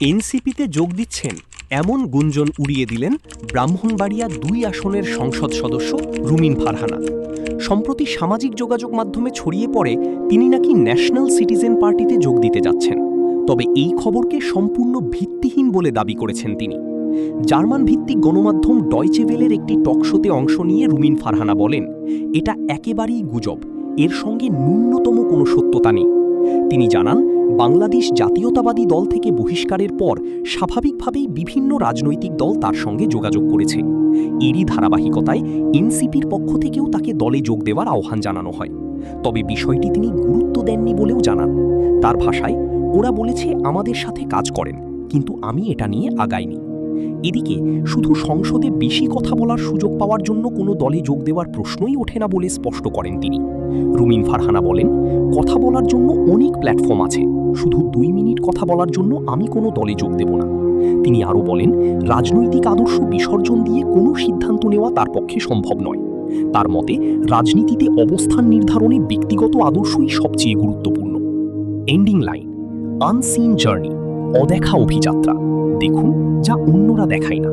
এনসিপিতে যোগ দিচ্ছেন এমন গুঞ্জন উড়িয়ে দিলেন ব্রাহ্মণবাড়িয়া ২ আসনের সংসদ সদস্য রুমিন ফারহানা। সম্প্রতি সামাজিক যোগাযোগ মাধ্যমে ছড়িয়ে পড়ে তিনি নাকি ন্যাশনাল সিটিজেন পার্টিতে যোগ দিতে যাচ্ছেন। তবে এই খবরকে সম্পূর্ণ ভিত্তিহীন বলে দাবি করেছেন তিনি। জার্মান ভিত্তিক গণমাধ্যম ডয়চে ভেলের একটি টকশোতে অংশ নিয়ে রুমিন ফারহানা বলেন, এটা একেবারেই গুজব, এর সঙ্গে ন্যূনতম কোনো সত্যতা নেই। তিনি জানান, বাংলাদেশ জাতীয়তাবাদী দল থেকে বহিষ্কারের পর স্বাভাবিকভাবেই বিভিন্ন রাজনৈতিক দল তার সঙ্গে যোগাযোগ করেছে। এরই ধারাবাহিকতায় এনসিপির পক্ষ থেকেও তাকে দলে যোগ দেওয়ার আহ্বান জানানো হয়। তবে বিষয়টি তিনি গুরুত্ব দেননি বলেও জানান। তার ভাষায়, ওরা বলেছে আমাদের সাথে কাজ করেন, কিন্তু আমি এটা নিয়ে আগাইনি। এদিকে শুধু সংসদে বেশি কথা বলার সুযোগ পাওয়ার জন্য কোনো দলে যোগ দেওয়ার প্রশ্নই ওঠে না বলে স্পষ্ট করেন তিনি। রুমিন ফারহানা বলেন, কথা বলার জন্য অনেক প্ল্যাটফর্ম আছে, শুধু ২ মিনিট কথা বলার জন্য আমি কোনো দলে যোগ দেব না। তিনি আরও বলেন, রাজনৈতিক আদর্শ বিসর্জন দিয়ে কোনো সিদ্ধান্ত নেওয়া তার পক্ষে সম্ভব নয়। তার মতে, রাজনীতিতে অবস্থান নির্ধারণে ব্যক্তিগত আদর্শই সবচেয়ে গুরুত্বপূর্ণ। এন্ডিং লাইন, আনসিন জার্নি, অদেখা অভিযাত্রা। দেখুন যা অন্যরা দেখায় না।